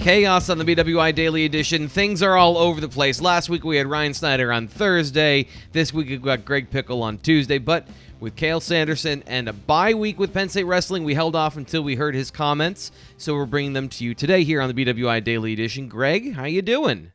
chaos on the BWI Daily Edition. Things are all over the place. Last week we had Ryan Snyder on Thursday. This week we've got Greg Pickel on Tuesday. But with Cael Sanderson and a bye week with Penn State Wrestling, we held off until we heard his comments. So we're bringing them to you today here on the BWI Daily Edition. Greg, how you doing?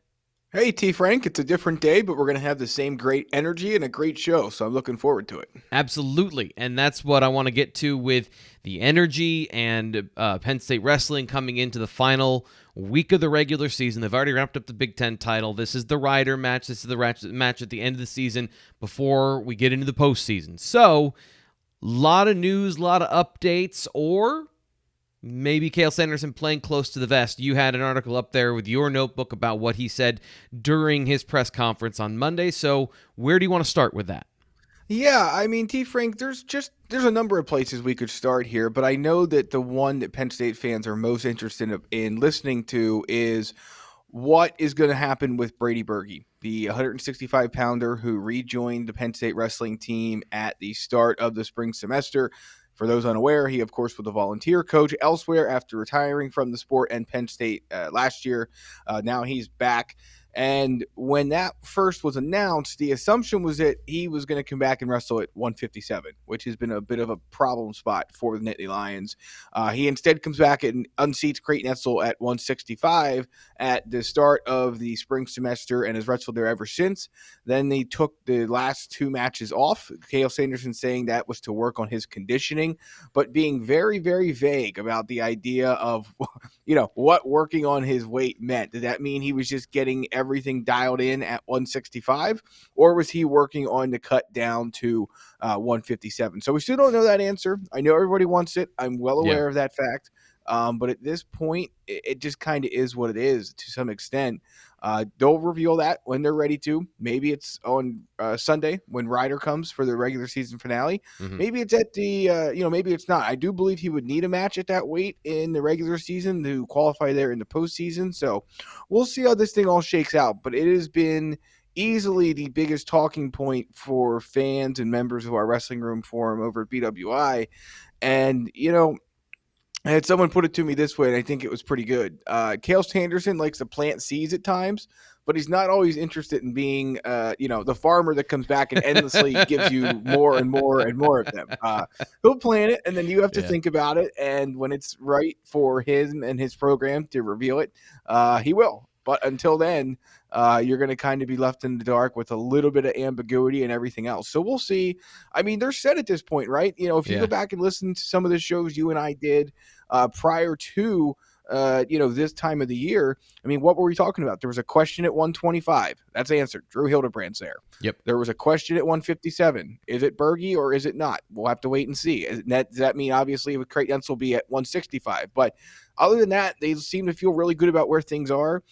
Hey, T. Frank, it's a different day, but we're going to have the same great energy and a great show, so I'm looking forward to it. Absolutely, and that's what I want to get to with the energy and Penn State Wrestling coming into the final week of the regular season. They've already wrapped up the Big Ten title. This is the Ryder match. This is the match at the end of the season before we get into the postseason. So, a lot of news, a lot of updates, or maybe Cael Sanderson playing close to the vest. You had an article up there with your notebook about what he said during his press conference on Monday. So where do you want to start with that? Yeah, I mean, T. Frank, there's a number of places we could start here, but I know that the one that Penn State fans are most interested in listening to is what is going to happen with Brady Berge, the 165-pounder who rejoined the Penn State wrestling team at the start of the spring semester. For those unaware, he, of course, was a volunteer coach elsewhere after retiring from the sport and Penn State last year. Now he's back. And when that first was announced, the assumption was that he was going to come back and wrestle at 157, which has been a bit of a problem spot for the Nittany Lions. He instead comes back and unseats Creighton Etzel at 165 at the start of the spring semester and has wrestled there ever since. Then they took the last two matches off. Cael Sanderson saying that was to work on his conditioning, but being very, very vague about the idea of, what working on his weight meant. Did that mean he was just getting everything dialed in at 165, or was he working on the cut down to 157? So we still don't know that answer. I know everybody wants it. I'm well aware of that fact. But at this point, it just kind of is what it is to some extent. They'll reveal that when they're ready to. Maybe it's on Sunday when Ryder comes for the regular season finale. Mm-hmm. Maybe it's at the, maybe it's not. I do believe he would need a match at that weight in the regular season to qualify there in the postseason. So we'll see how this thing all shakes out. But it has been easily the biggest talking point for fans and members of our Wrestling Room Forum over at BWI. And, I had someone put it to me this way, and I think it was pretty good. Cael Sanderson likes to plant seeds at times, but he's not always interested in being, the farmer that comes back and endlessly gives you more and more and more of them. He'll plant it, and then you have to think about it. And when it's right for him and his program to reveal it, he will. But until then, you're going to kind of be left in the dark with a little bit of ambiguity and everything else. So we'll see. I mean, they're set at this point, right? If you go back and listen to some of the shows you and I did prior to, this time of the year, I mean, what were we talking about? There was a question at 125. That's answered. Drew Hildebrand's there. Yep. There was a question at 157. Is it Berge or is it not? We'll have to wait and see. Does that mean, obviously, with Creighton will be at 165? But other than that, they seem to feel really good about where things are.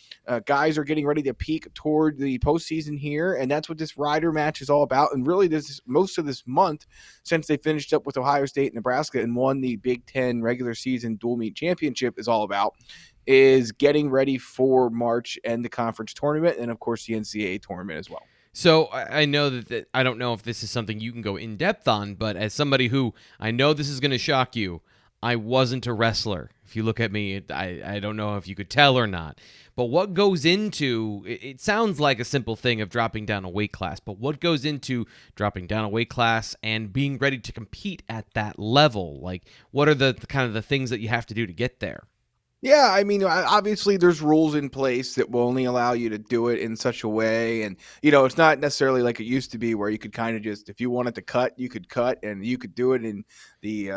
Guys are getting ready to peak toward the postseason here, and that's what this Ryder match is all about. And really, most of this month, since they finished up with Ohio State and Nebraska and won the Big Ten regular season dual meet championship, is all about is getting ready for March and the conference tournament, and of course the NCAA tournament as well. So I know that I don't know if this is something you can go in depth on, but as somebody who, I know this is going to shock you, I wasn't a wrestler. If you look at me, I don't know if you could tell or not. But what goes into, it sounds like a simple thing of dropping down a weight class, but what goes into dropping down a weight class and being ready to compete at that level? Like, what are the kind of the things that you have to do to get there? Yeah, I mean, obviously there's rules in place that will only allow you to do it in such a way. And, it's not necessarily like it used to be where you could kind of just, if you wanted to cut, you could cut, and you could do it in the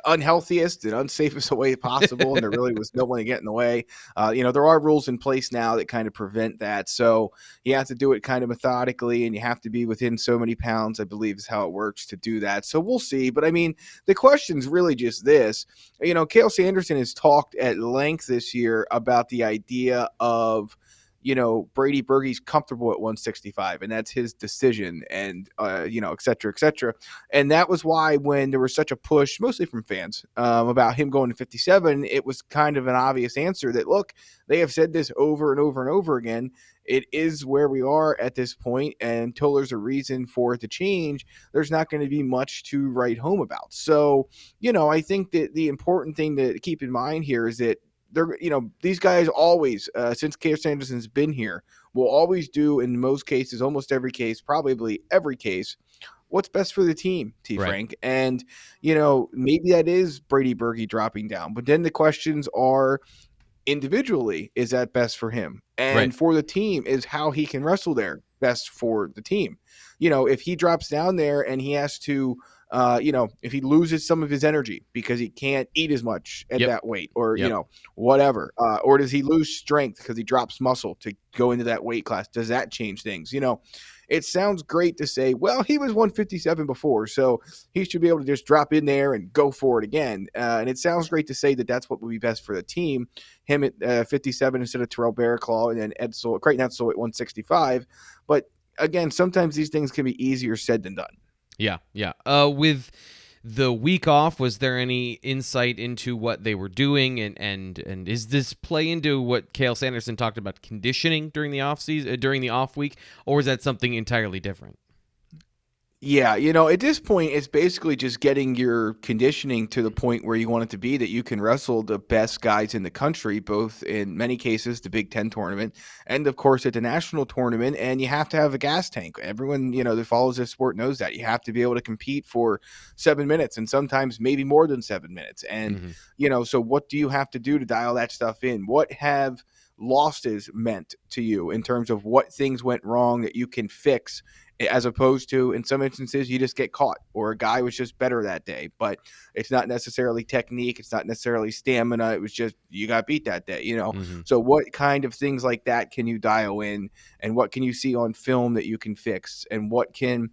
unhealthiest and unsafest way possible. And there really was no one to get in the way. There are rules in place now that kind of prevent that. So you have to do it kind of methodically, and you have to be within so many pounds, I believe is how it works to do that. So we'll see. But I mean, the question's really just this. Cael Sanderson has talked at length this year about the idea of, Brady Bergie's comfortable at 165, and that's his decision, and, et cetera, et cetera. And that was why when there was such a push, mostly from fans, about him going to 57, it was kind of an obvious answer that, look, they have said this over and over and over again. It is where we are at this point, and until there's a reason for it to change, there's not going to be much to write home about. So, I think that the important thing to keep in mind here is that they're, these guys always, since Cael Sanderson's been here, will always do, in most cases, almost every case, probably every case, what's best for the team, T. Right. Frank. And, maybe that is Brady Berge dropping down. But then the questions are, individually, is that best for him? And Right. for the team, is how he can wrestle there best for the team? If he drops down there and he has to, if he loses some of his energy because he can't eat as much at Yep. that weight, or, Yep. whatever, or does he lose strength because he drops muscle to go into that weight class? Does that change things? It sounds great to say, well, he was 157 before, so he should be able to just drop in there and go for it again. And it sounds great to say that that's what would be best for the team. Him at 57 instead of Terrell Bearclaw, and then Creighton Edsel at 165. But again, sometimes these things can be easier said than done. Yeah. With the week off, was there any insight into what they were doing, and is this play into what Cael Sanderson talked about conditioning during the off season, during the off week, or is that something entirely different? Yeah, at this point, it's basically just getting your conditioning to the point where you want it to be, that you can wrestle the best guys in the country, both in many cases the Big Ten tournament and, of course, at the national tournament. And you have to have a gas tank. Everyone, that follows this sport knows that. You have to be able to compete for 7 minutes, and sometimes maybe more than 7 minutes. And, so what do you have to do to dial that stuff in? What have losses meant to you in terms of what things went wrong that you can fix, as opposed to, in some instances, you just get caught, or a guy was just better that day, but it's not necessarily technique, it's not necessarily stamina, it was just you got beat that day. So what kind of things like that can you dial in, and what can you see on film that you can fix, and what can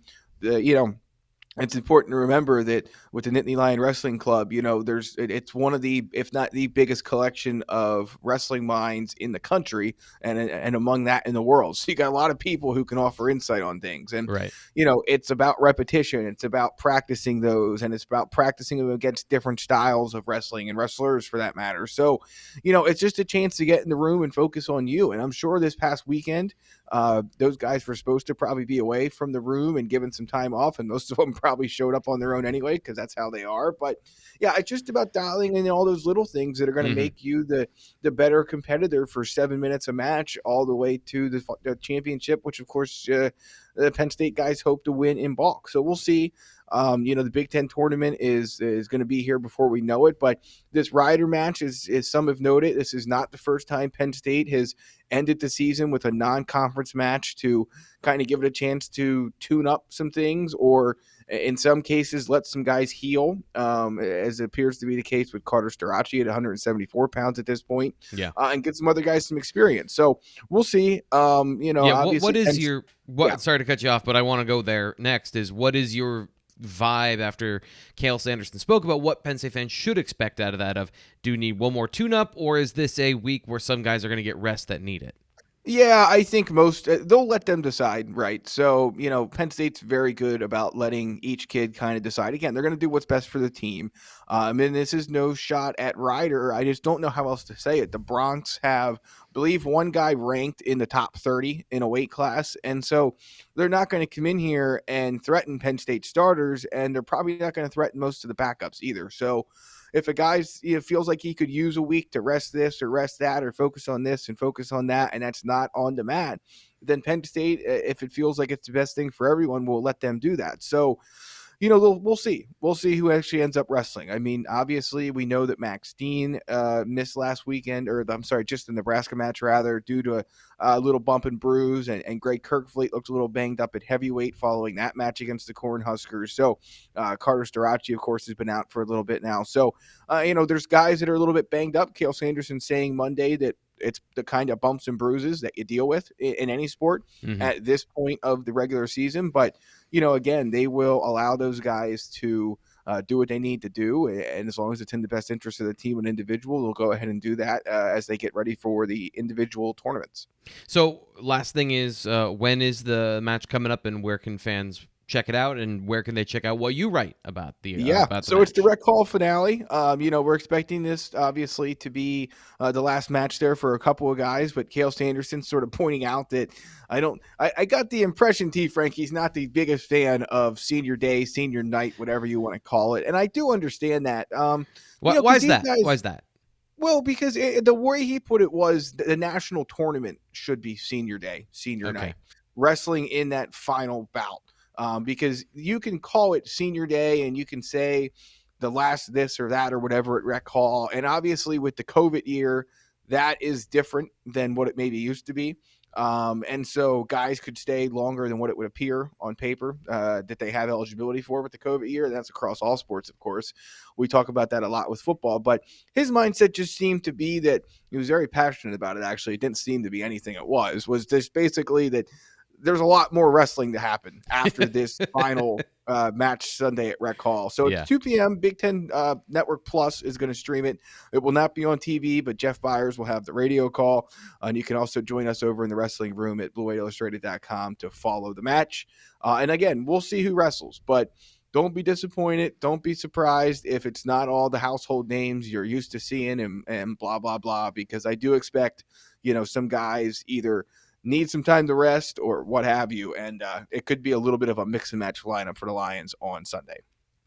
it's important to remember that with the Nittany Lion Wrestling Club, it's one of the, if not the biggest collection of wrestling minds in the country, and among that in the world. So you got a lot of people who can offer insight on things. And, Right. It's about repetition. It's about practicing those, and it's about practicing them against different styles of wrestling and wrestlers for that matter. So, it's just a chance to get in the room and focus on you. And I'm sure this past weekend, those guys were supposed to probably be away from the room and given some time off, and most of them probably showed up on their own anyway, because that's how they are. But yeah, it's just about dialing in all those little things that are going to make you the better competitor for 7 minutes a match, all the way to the championship, which of course the Penn State guys hope to win in bulk. So we'll see. The Big Ten tournament is going to be here before we know it. But this Ryder match, is some have noted, this is not the first time Penn State has ended the season with a non-conference match to kind of give it a chance to tune up some things, or in some cases let some guys heal, as it appears to be the case with Carter Starachi at 174 pounds at this point. Yeah. And get some other guys some experience. So we'll see. Obviously, what is your Yeah. Sorry to cut you off, but I want to go there next. Is what is your vibe after Cael Sanderson spoke about what Penn State fans should expect out of that? Do you need one more tune-up, or is this a week where some guys are going to get rest that need it? Yeah, I think most they'll let them decide, right? So, Penn State's very good about letting each kid kind of decide. Again, they're going to do what's best for the team. And this is no shot at Ryder. I just don't know how else to say it. The Bronx have, I believe, one guy ranked in the top 30 in a weight class. And so they're not going to come in here and threaten Penn State starters, and they're probably not going to threaten most of the backups either. So if a guy's feels like he could use a week to rest this or rest that, or focus on this and focus on that, and that's not on demand, then Penn State, if it feels like it's the best thing for everyone, will let them do that. So, we'll see. We'll see who actually ends up wrestling. I mean, obviously, we know that Max Dean missed last weekend, or I'm sorry, just the Nebraska match rather, due to a little bump and bruise, and Greg Kirkfleet looked a little banged up at heavyweight following that match against the Cornhuskers. So Carter Starachi, of course, has been out for a little bit now. So, there's guys that are a little bit banged up. Cael Sanderson saying Monday that it's the kind of bumps and bruises that you deal with in any sport at this point of the regular season. But, again, they will allow those guys to do what they need to do. And as long as it's in the best interest of the team and individual, they'll go ahead and do that as they get ready for the individual tournaments. So last thing is, when is the match coming up, and where can fans check it out, and where can they check out what you write about the about the so match? It's the Rec Hall finale. We're expecting this obviously to be the last match there for a couple of guys, but Cael Sanderson sort of pointing out that I got the impression, T. Frank, he's not the biggest fan of senior day, senior night, whatever you want to call it, and I do understand that. Why is that? Why is that? Well, because the way he put it was the national tournament should be senior day, senior Okay. night, wrestling in that final bout. Because you can call it senior day and you can say the last this or that or whatever at Rec Hall. And obviously with the COVID year, that is different than what it maybe used to be. And so guys could stay longer than what it would appear on paper that they have eligibility for with the COVID year. That's across all sports, of course. We talk about that a lot with football, but his mindset just seemed to be that he was very passionate about it. Actually, it didn't seem to be anything it was just basically that there's a lot more wrestling to happen after this final match Sunday at Rec Hall. So Yeah. it's 2 p.m. Big Ten Network Plus is going to stream it. It will not be on TV, but Jeff Byers will have the radio call. And you can also join us over in the wrestling room at BlueWhiteIllustrated.com to follow the match. And again, we'll see who wrestles, but don't be disappointed. Don't be surprised if it's not all the household names you're used to seeing and blah, blah, blah, because I do expect, some guys either need some time to rest or what have you. And it could be a little bit of a mix and match lineup for the Lions on Sunday.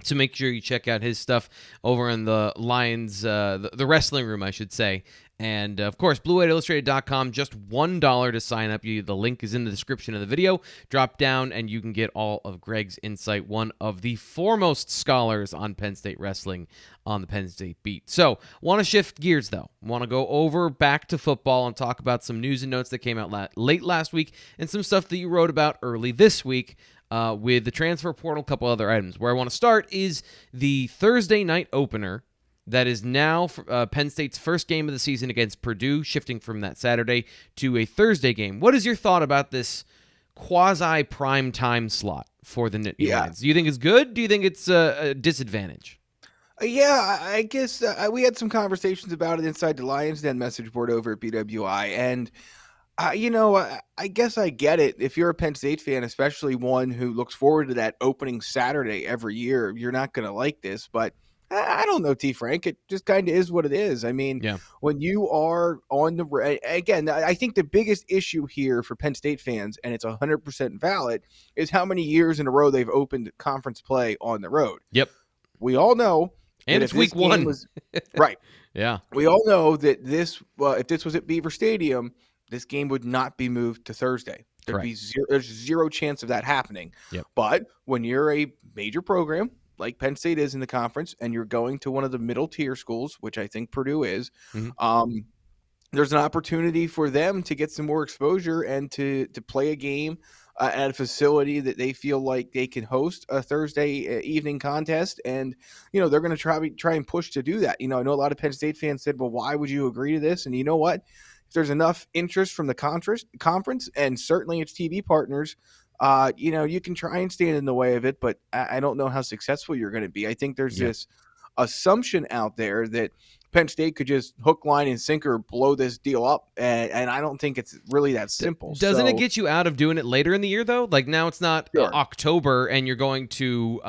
So make sure you check out his stuff over in the Lions, the wrestling room, I should say. And, of course, BlueWhiteIllustrated.com, just $1 to sign up. The link is in the description of the video. Drop down, and you can get all of Greg's insight, one of the foremost scholars on Penn State wrestling on the Penn State beat. So, want to shift gears, though. Want to go over back to football and talk about some news and notes that came out late last week and some stuff that you wrote about early this week. With the transfer portal, a couple other items. Where I want to start is the Thursday night opener that is now Penn State's first game of the season against Purdue, shifting from that Saturday to a Thursday game. What is your thought about this quasi-prime time slot for the Nittany Lions? Do you think it's good? Do you think it's a disadvantage? Yeah, I guess we had some conversations about it inside the Lions Den message board over at BWI, and I guess I get it. If you're a Penn State fan, especially one who looks forward to that opening Saturday every year, you're not going to like this. But I don't know, T. Frank. It just kind of is what it is. I mean, when you are on the – again, I think the biggest issue here for Penn State fans, and it's 100% valid, is how many years in a row they've opened conference play on the road. Yep. We all know. And it's week one. Right. Yeah. We all know that if this was at Beaver Stadium – this game would not be moved to Thursday. There's zero chance of that happening. Yep. But when you're a major program like Penn State is in the conference and you're going to one of the middle tier schools, which I think Purdue is, there's an opportunity for them to get some more exposure and to play a game at a facility that they feel like they can host a Thursday evening contest. And, they're going to try and push to do that. I know a lot of Penn State fans said, well, why would you agree to this? And you know what? There's enough interest from the conference and certainly its TV partners, you can try and stand in the way of it, but I don't know how successful you're going to be. I think there's this assumption out there that Penn State could just hook, line, and sinker blow this deal up, and I don't think it's really that simple. Doesn't it get you out of doing it later in the year, though? Like now it's not October and you're going to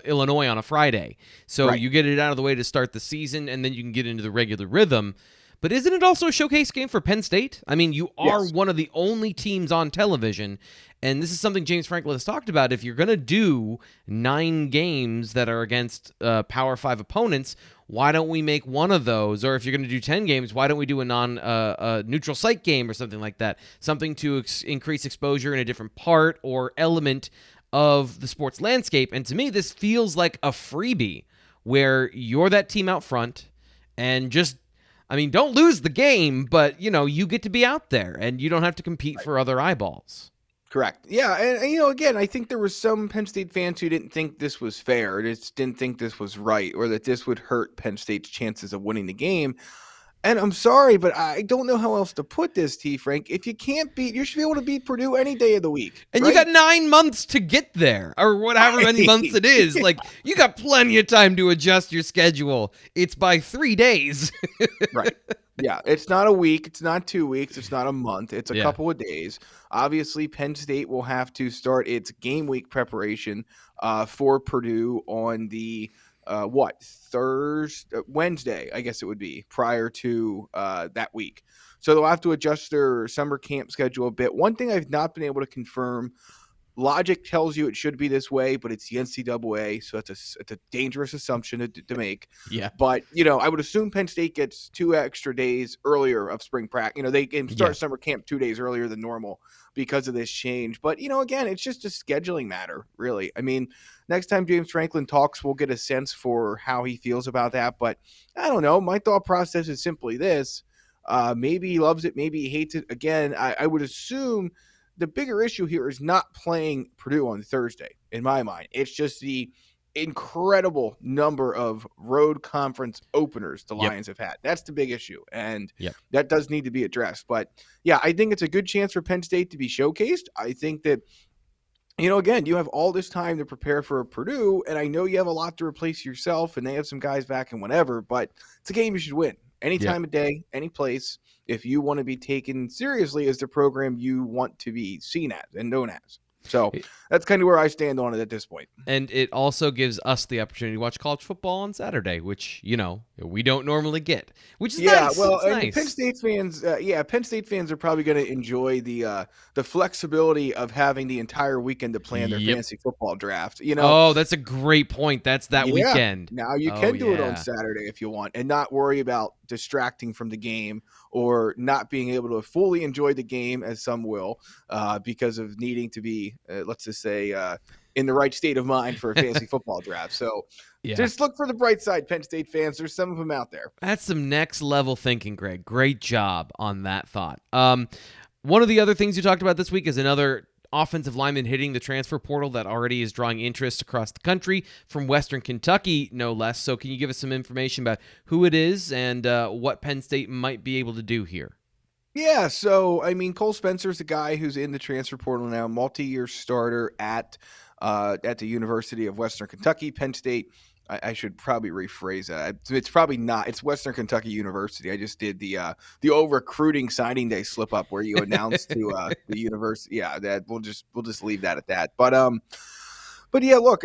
Illinois on a Friday. So you get it out of the way to start the season, and then you can get into the regular rhythm. But isn't it also a showcase game for Penn State? I mean, you are one of the only teams on television, and this is something James Franklin has talked about. If you're going to do 9 games that are against Power 5 opponents, why don't we make one of those? Or if you're going to do 10 games, why don't we do a neutral site game or something like that? Something to increase exposure in a different part or element of the sports landscape. And to me, this feels like a freebie where you're that team out front and just don't lose the game, but, you get to be out there and you don't have to compete for other eyeballs. Correct. Yeah. And, again, I think there were some Penn State fans who didn't think this was fair, just didn't think this was right, or that this would hurt Penn State's chances of winning the game. And I'm sorry, but I don't know how else to put this, T. Frank. If you can't you should be able to beat Purdue any day of the week. And you got 9 months to get there, or whatever many months it is. Like, you got plenty of time to adjust your schedule. It's by 3 days. Right. Yeah, it's not a week. It's not 2 weeks. It's not a month. It's a couple of days. Obviously, Penn State will have to start its game week preparation for Purdue on the Wednesday, I guess it would be, prior to that week. So they'll have to adjust their summer camp schedule a bit. One thing I've not been able to confirm logic tells you it should be this way, but it's the NCAA, so it's a dangerous assumption to make. Yeah. But I would assume Penn State gets 2 extra days earlier of spring practice. They can start summer camp 2 days earlier than normal because of this change. But again, it's just a scheduling matter, really. I mean, next time James Franklin talks, we'll get a sense for how he feels about that. But I don't know. My thought process is simply this. Maybe he loves it, maybe he hates it. Again, I would assume the bigger issue here is not playing Purdue on Thursday, in my mind. It's just the incredible number of road conference openers the Lions have had. That's the big issue, and that does need to be addressed. But, yeah, I think it's a good chance for Penn State to be showcased. I think that, again, you have all this time to prepare for Purdue, and I know you have a lot to replace yourself, and they have some guys back and whatever, but it's a game you should win. Any time of day, any place, if you want to be taken seriously as the program you want to be seen as and known as. So that's kind of where I stand on it at this point. And it also gives us the opportunity to watch college football on Saturday, which, we don't normally get, which is nice. Well, it's and nice. Penn State fans, Penn State fans are probably going to enjoy the flexibility of having the entire weekend to plan their fantasy football draft. Oh, that's a great point. That's that weekend. Now you can do it on Saturday if you want and not worry about distracting from the game or not being able to fully enjoy the game, as some will, because of needing to be, let's just say, in the right state of mind for a fantasy football draft. So just look for the bright side, Penn State fans. There's some of them out there. That's some next level thinking, Greg. Great job on that thought. One of the other things you talked about this week is another offensive lineman hitting the transfer portal that already is drawing interest across the country from Western Kentucky, no less. So can you give us some information about who it is and what Penn State might be able to do here? Yeah, so, Cole Spencer's a guy who's in the transfer portal now, multi-year starter at the University of Western Kentucky. Penn State, I should probably rephrase that. It's probably not. It's Western Kentucky University. I just did the old recruiting signing day slip up where you announce to the university. Yeah, that we'll just leave that at that. But yeah, look,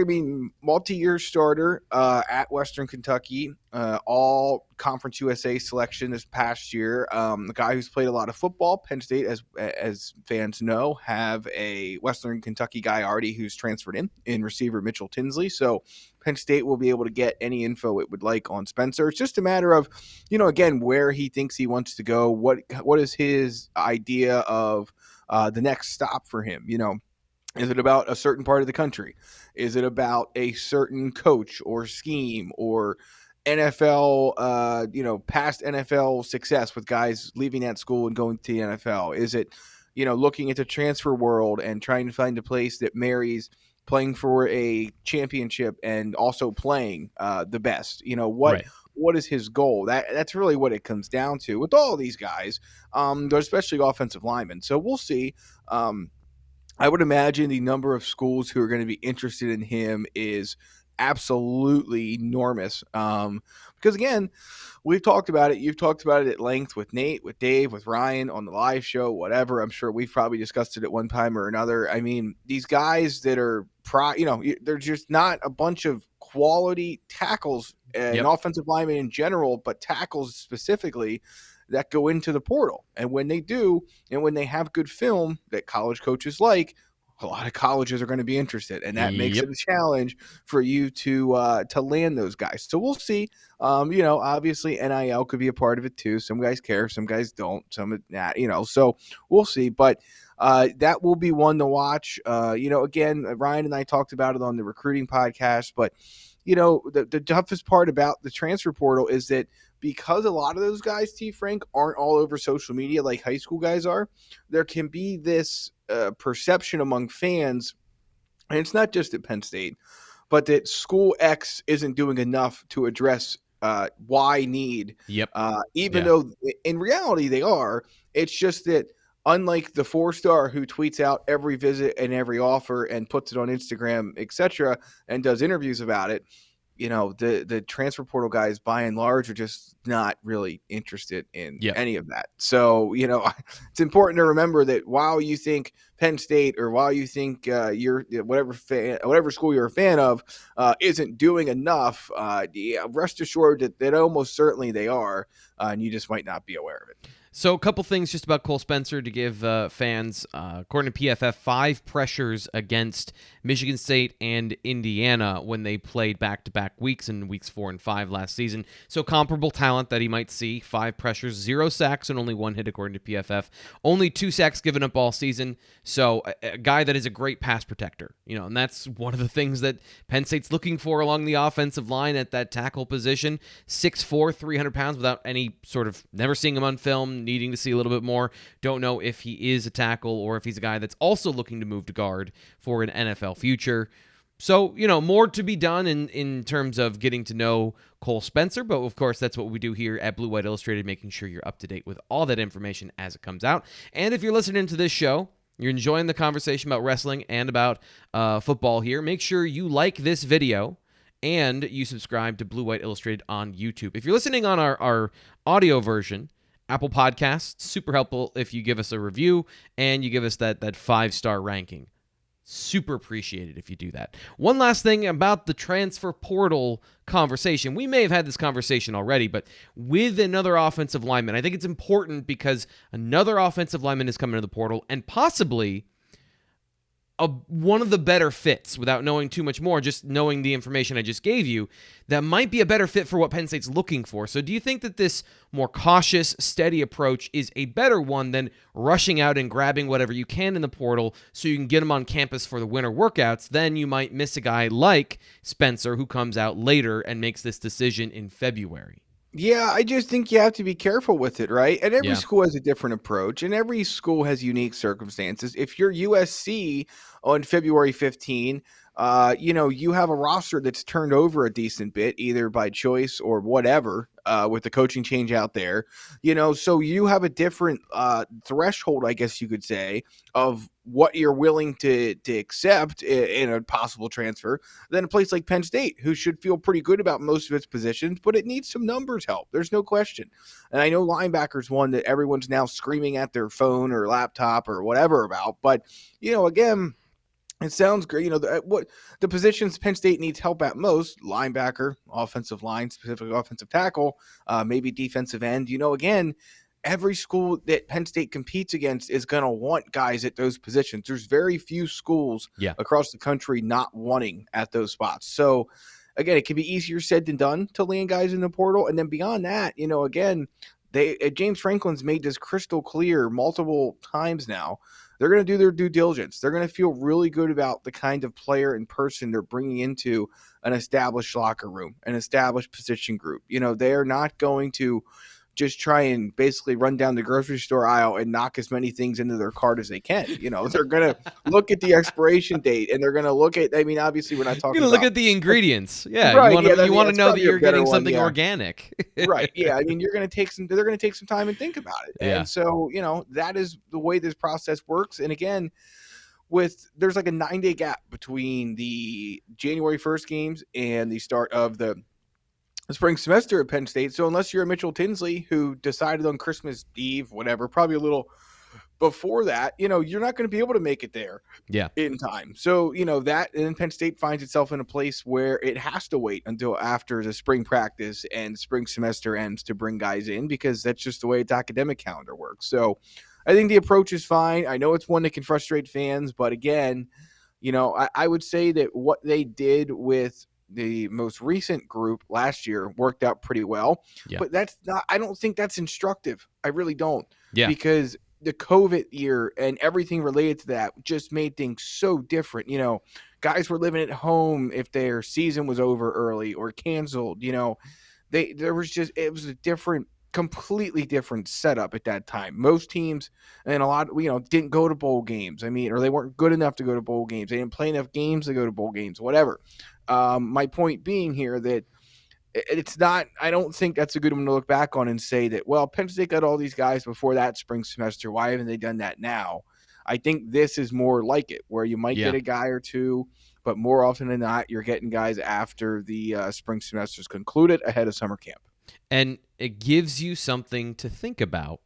multi-year starter at Western Kentucky, all Conference USA selection this past year. The guy who's played a lot of football. Penn State, as fans know, have a Western Kentucky guy already who's transferred in receiver Mitchell Tinsley. So Penn State will be able to get any info it would like on Spencer. It's just a matter of, again, where he thinks he wants to go. What is his idea of the next stop for him? Is it about a certain part of the country? Is it about a certain coach or scheme or NFL, past NFL success with guys leaving that school and going to the NFL? Is it, looking at the transfer world and trying to find a place that marries playing for a championship and also playing the best? What is his goal? That's really what it comes down to with all these guys, especially offensive linemen. So we'll see. I would imagine the number of schools who are going to be interested in him is absolutely enormous. Because, again, we've talked about it. You've talked about it at length with Nate, with Dave, with Ryan on the live show, whatever. I'm sure we've probably discussed it at one time or another. These guys that are they're just not a bunch of quality tackles and offensive linemen in general, but tackles specifically that go into the portal. And when they do, and when they have good film that college coaches like, a lot of colleges are going to be interested, and that makes it a challenge for you to land those guys. So we'll see. Obviously NIL could be a part of it too. Some guys care, some guys don't. Some not. So we'll see. But that will be one to watch. Again, Ryan and I talked about it on the recruiting podcast, but the toughest part about the transfer portal is that because a lot of those guys, T. Frank, aren't all over social media like high school guys are, there can be this perception among fans, and it's not just at Penn State, but that school X isn't doing enough to address Y need. Even though in reality they are. It's just that unlike the 4-star who tweets out every visit and every offer and puts it on Instagram, etc., and does interviews about it, the transfer portal guys by and large are just not really interested in any of that. So, it's important to remember that while you think Penn State or while you think you're whatever school you're a fan of isn't doing enough, rest assured that almost certainly they are, and you just might not be aware of it. So a couple things just about Cole Spencer to give fans. According to PFF, 5 pressures against Michigan State and Indiana when they played back-to-back weeks in weeks 4 and 5 last season. So comparable talent that he might see. 5 pressures, 0 sacks, and only 1 hit according to PFF. Only 2 sacks given up all season. So a guy that is a great pass protector. And that's one of the things that Penn State's looking for along the offensive line at that tackle position. 6'4", 300 pounds without any sort of, never seeing him on film, needing to see a little bit more. Don't know if he is a tackle or if he's a guy that's also looking to move to guard for an NFL future. So, more to be done in terms of getting to know Cole Spencer, but of course that's what we do here at Blue White Illustrated, making sure you're up to date with all that information as it comes out. And if you're listening to this show, you're enjoying the conversation about wrestling and about football here, make sure you like this video and you subscribe to Blue White Illustrated on YouTube. If you're listening on our audio version, Apple Podcasts, super helpful if you give us a review and you give us that 5-star ranking. Super appreciated if you do that. One last thing about the transfer portal conversation. We may have had this conversation already, but with another offensive lineman, I think it's important because another offensive lineman is coming to the portal and possibly one of the better fits, without knowing too much more, just knowing the information I just gave you, that might be a better fit for what Penn State's looking for. So do you think that this more cautious, steady approach is a better one than rushing out and grabbing whatever you can in the portal so you can get them on campus for the winter workouts? Then you might miss a guy like Spencer who comes out later and makes this decision in February. Yeah, I just think you have to be careful with it, right? And every school has a different approach, and every school has unique circumstances. If you're USC on February 15, you have a roster that's turned over a decent bit, either by choice or whatever, with the coaching change out there. So you have a different threshold, I guess you could say, of what you're willing to accept in a possible transfer than a place like Penn State, who should feel pretty good about most of its positions, but it needs some numbers help. There's no question. And I know linebacker's one that everyone's now screaming at their phone or laptop or whatever about. But, again, it sounds great. What the positions Penn State needs help at most: linebacker, offensive line, specifically offensive tackle, maybe defensive end. Again, every school that Penn State competes against is going to want guys at those positions. There's very few schools across the country not wanting at those spots. So, again, it can be easier said than done to land guys in the portal. And then beyond that, again, James Franklin's made this crystal clear multiple times now. They're going to do their due diligence. They're going to feel really good about the kind of player and person they're bringing into an established locker room, an established position group. They are not going to just try and basically run down the grocery store aisle and knock as many things into their cart as they can. They're going to look at the expiration date, and they're going to look at, obviously we're not talking about. You're going to look at the ingredients. Yeah. Right, you want to know that you're getting something organic. Right. Yeah. they're going to take some time and think about it. Yeah. And so, that is the way this process works. And again, there's like a 9-day gap between the January 1st games and the start of the spring semester at Penn State. So unless you're a Mitchell Tinsley who decided on Christmas Eve, whatever, probably a little before that, you're not going to be able to make it there in time. So, that, and then Penn State finds itself in a place where it has to wait until after the spring practice and spring semester ends to bring guys in, because that's just the way its academic calendar works. So I think the approach is fine. I know it's one that can frustrate fans, but again, I would say that what they did with the most recent group last year worked out pretty well, but I don't think that's instructive. I really don't, because the COVID year and everything related to that just made things so different. Guys were living at home if their season was over early or canceled. It was a completely different setup at that time. Most teams and a lot, didn't go to bowl games. Or they weren't good enough to go to bowl games. They didn't play enough games to go to bowl games, whatever. My point being here that it's not, I don't think that's a good one to look back on and say that, well, Penn State got all these guys before that spring semester. Why haven't they done that now? I think this is more like it, where you might get a guy or two, but more often than not, you're getting guys after the spring semester is concluded ahead of summer camp. And it gives you something to think about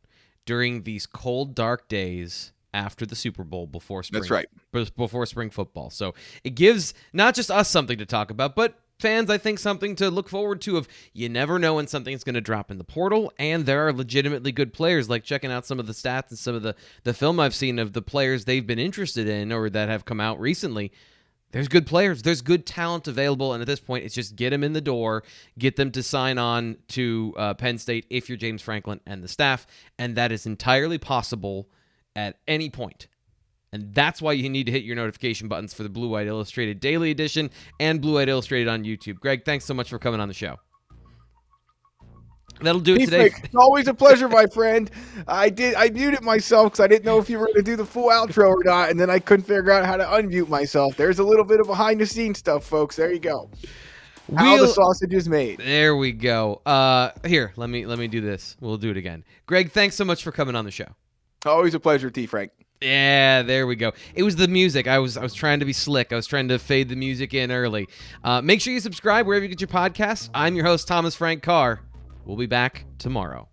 during these cold, dark days after the Super Bowl before spring. That's right. Before spring football. So it gives not just us something to talk about, but fans, I think, something to look forward to. Of you never know when something's going to drop in the portal, and there are legitimately good players. Like checking out some of the stats and some of the film I've seen of the players they've been interested in or that have come out recently. There's good players. There's good talent available, and at this point, it's just get them in the door, get them to sign on to Penn State if you're James Franklin and the staff, and that is entirely possible at any point. And that's why you need to hit your notification buttons for the Blue White Illustrated Daily Edition and Blue White Illustrated on YouTube. Greg, thanks so much for coming on the show. That'll do it today. It's always a pleasure, my friend. I muted myself because I didn't know if you were going to do the full outro or not, and then I couldn't figure out how to unmute myself. There's a little bit of behind-the-scenes stuff, folks. There you go. How the sausage is made. There we go. Here, let me do this. We'll do it again. Greg, thanks so much for coming on the show. Always a pleasure, T. Frank. Yeah, there we go. It was the music. I was trying to be slick. I was trying to fade the music in early. Make sure you subscribe wherever you get your podcasts. I'm your host, Thomas Frank Carr. We'll be back tomorrow.